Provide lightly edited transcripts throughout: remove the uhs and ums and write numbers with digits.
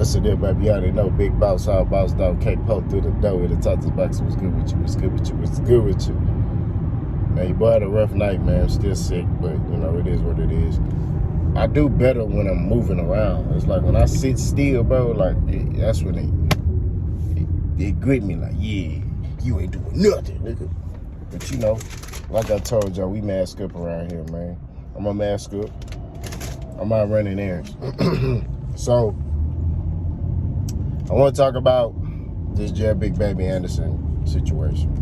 What's the deal, baby? You already know. Big boss, all boss dog. Can't poke through the door with the top to box. What's good with you? What's good with you? What's good with you? Man, your boy had a rough night, man. I'm still sick, but, you know, it is what it is. I do better when I'm moving around. It's like when I sit still, bro, like, that's when they grip me like, yeah, you ain't doing nothing, nigga. But, you know, like I told y'all, we mask up around here, man. I'm going to mask up. I'm out running errands. So, I want to talk about this Big Baby Anderson situation.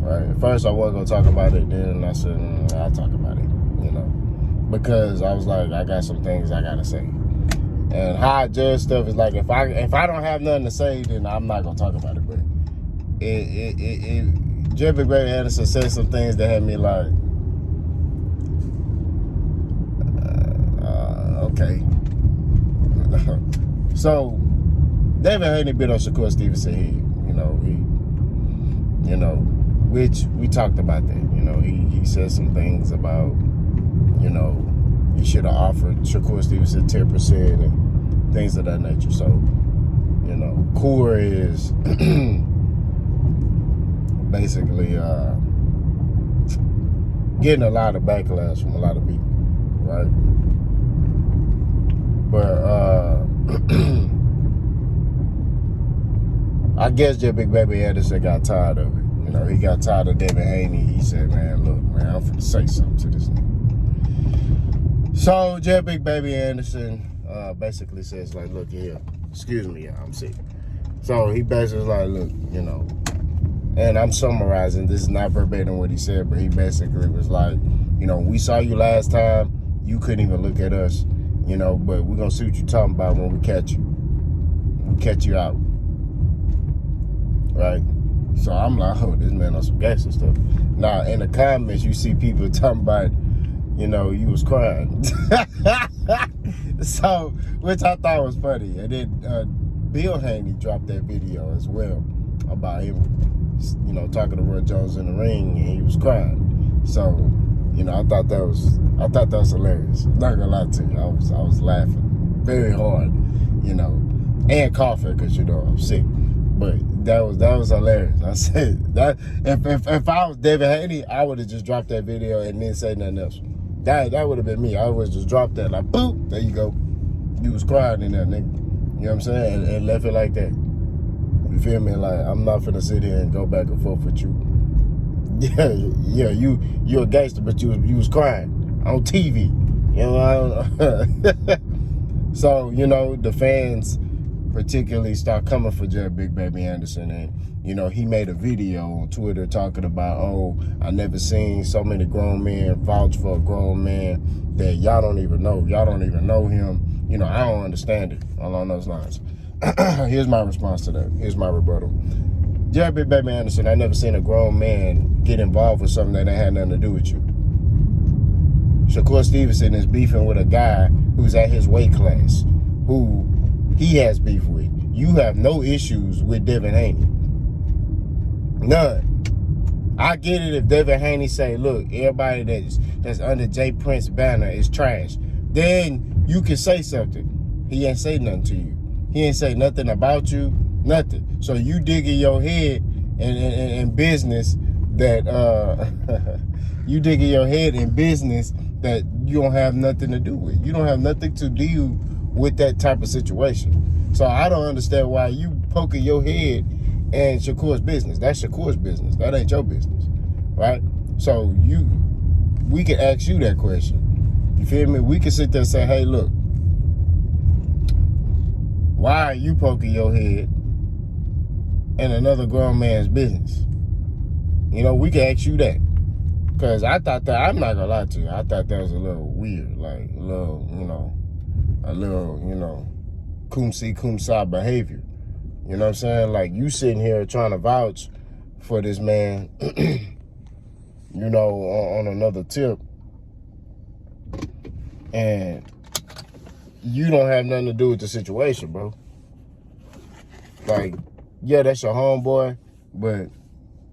Right? At first, I wasn't going to talk about it. Then I said, I'll talk about it, you know. Because I was like, I got some things I got to say. And how I judge stuff is like, if I don't have nothing to say, then I'm not going to talk about it. But Big Baby Anderson said some things that had me like, okay. So, Devin Haney been on Shakur Stevenson head, which we talked about that. You know, he said some things about, you know, he should have offered Shakur Stevenson 10% and things of that nature. So, you know, Core is basically getting a lot of backlash from a lot of people, right? But I guess Big Baby Anderson got tired of it. You know, he got tired of Devin Haney. He said, man, look, man, I'm finna say something to this nigga. So, Big Baby Anderson basically says, like, look here, excuse me, I'm sick. So, he basically was like, look, you know, and I'm summarizing, this is not verbatim what he said, but he basically was like, you know, we saw you last time, you couldn't even look at us, you know, but we're gonna see what you're talking about when we catch you. We catch you out. Right? So I'm like, oh, this man on some gangster stuff. Now, in the comments, you see people talking about, you know, you was crying. So, which I thought was funny. And then Bill Haney dropped that video as well about him, you know, talking to Roy Jones in the ring, and he was crying. So, you know, I thought that was hilarious. I'm not gonna lie to you. I was laughing very hard, you know, and coughing because, you know, I'm sick. But that was hilarious. I said that if I was Devin Haney, I would have just dropped that video and then say nothing else. That would have been me. I would have just dropped that, like, boop, there you go. You was crying in that, nigga. You know what I'm saying? And left it like that. You feel me? Like, I'm not finna sit here and go back and forth with you. Yeah, you a gangster, but you was crying on TV. You know, so, you know, the fans particularly start coming for Big Baby Anderson, and, you know, he made a video on Twitter talking about, oh, I never seen so many grown men vouch for a grown man that y'all don't even know him. You know, I don't understand it, along those lines. Here's my response to that. Here's my rebuttal. Big Baby Anderson, I never seen a grown man get involved with something that had nothing to do with you. Shakur Stevenson is beefing with a guy who's at his weight class, who he has beef with. You have no issues with Devin Haney. None. I get it if Devin Haney say, look, everybody that's under J Prince banner is trash. Then you can say something. He ain't say nothing to you. He ain't say nothing about you, nothing. So you dig in your head in business that you dig in your head in business that you don't have nothing to do with. You don't have nothing to do with that type of situation. So I don't understand why you poking your head in Shakur's business. That's Shakur's business. That ain't your business, right? So we can ask you that question. You feel me? We can sit there and say, hey, look, why are you poking your head in another grown man's business? You know, we can ask you that. Because I thought that, I'm not going to lie to you, I thought that was a little weird. Like, a little, you know, cum si, cum sa behavior. You know what I'm saying? Like, you sitting here trying to vouch for this man, you know, on another tip. And you don't have nothing to do with the situation, bro. Like, yeah, that's your homeboy, but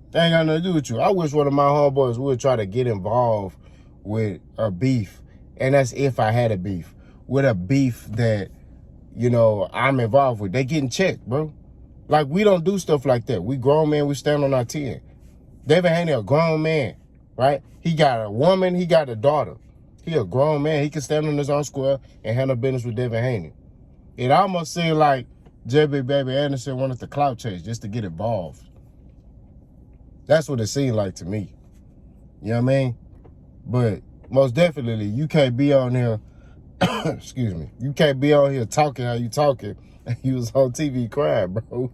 that ain't got nothing to do with you. I wish one of my homeboys would try to get involved with a beef, and that's if I had a beef, with a beef that you know, I'm involved with. They getting checked, bro. Like, we don't do stuff like that. We grown men, we stand on our 10. Devin Haney, a grown man, right? He got a woman, he got a daughter. He a grown man. He can stand on his own square and handle business with Devin Haney. It almost seemed like J.B. Baby Anderson wanted the clout chase just to get involved. That's what it seemed like to me. You know what I mean? But most definitely, you can't be on here, excuse me, you can't be on here talking how you talking, and you was on TV crying, bro.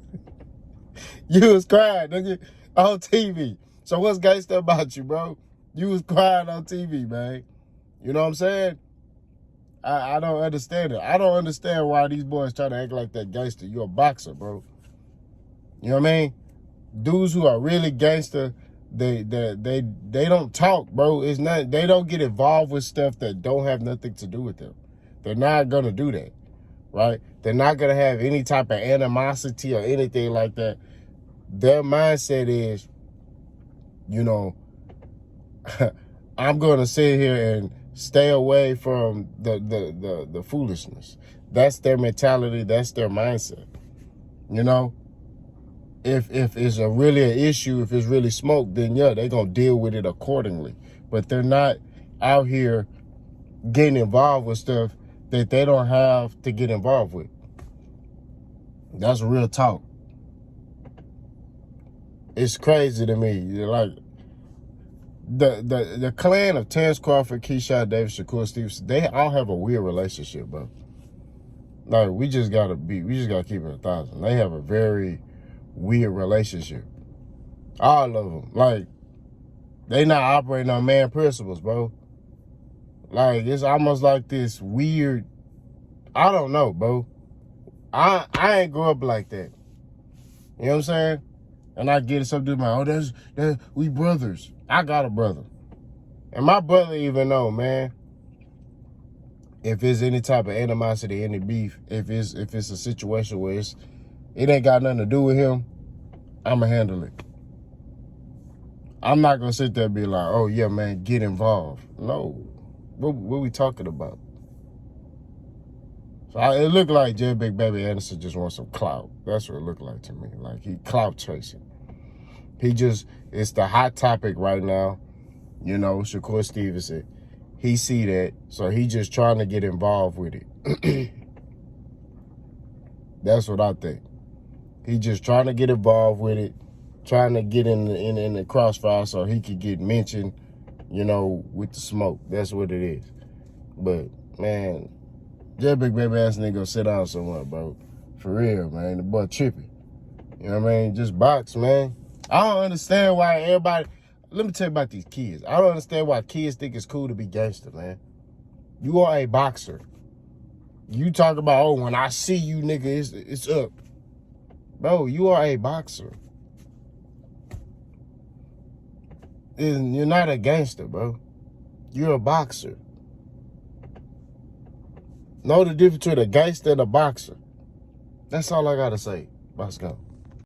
You was crying, nigga, on TV. So what's gangster about you, bro? You was crying on TV, man. You know what I'm saying? I don't understand it. I don't understand why these boys try to act like that gangster. You're a boxer, bro. You know what I mean? Dudes who are really gangster, they don't talk, bro. It's not, they don't get involved with stuff that don't have nothing to do with them. They're not gonna do that, right? They're not gonna have any type of animosity or anything like that. Their mindset is, you know, I'm gonna sit here and stay away from the foolishness. That's their mentality. That's their mindset. You know, if it's really an issue, if it's really smoke, then yeah, they're gonna deal with it accordingly. But they're not out here getting involved with stuff that they don't have to get involved with. That's real talk. It's crazy to me. Like, the clan of Terrence Crawford, Keyshawn Davis, Shakur Stevenson, they all have a weird relationship, bro. Like, we just gotta keep it 1,000. They have a very weird relationship. All of them. Like, they not operating on man principles, bro. Like, it's almost like this weird, I don't know, bro. I ain't grow up like that. You know what I'm saying? And I get it, some dude, like, oh, we brothers. I got a brother. And my brother even know, man, if there's any type of animosity, any beef, if it's a situation where it ain't got nothing to do with him, I'ma handle it. I'm not gonna sit there and be like, oh yeah, man, get involved. No. What we talking about? So it looked like J Big Baby Anderson just wants some clout. That's what it looked like to me. Like, he clout chasing. It's the hot topic right now. You know, Shakur Stevenson. He see that, so he just trying to get involved with it. That's what I think. He just trying to get involved with it, trying to get in the crossfire so he could get mentioned, you know, with the smoke. That's what it is. But, man, that big baby ass nigga go sit down somewhere, bro. For real, man. The boy tripping. You know what I mean? Just box, man. I don't understand why everybody... Let me tell you about these kids. I don't understand why kids think it's cool to be gangster, man. You are a boxer. You talk about, oh, when I see you, nigga, it's up. Bro, you are a boxer. And you're not a gangster, bro. You're a boxer. Know the difference between a gangster and a boxer. That's all I gotta say. Let's go.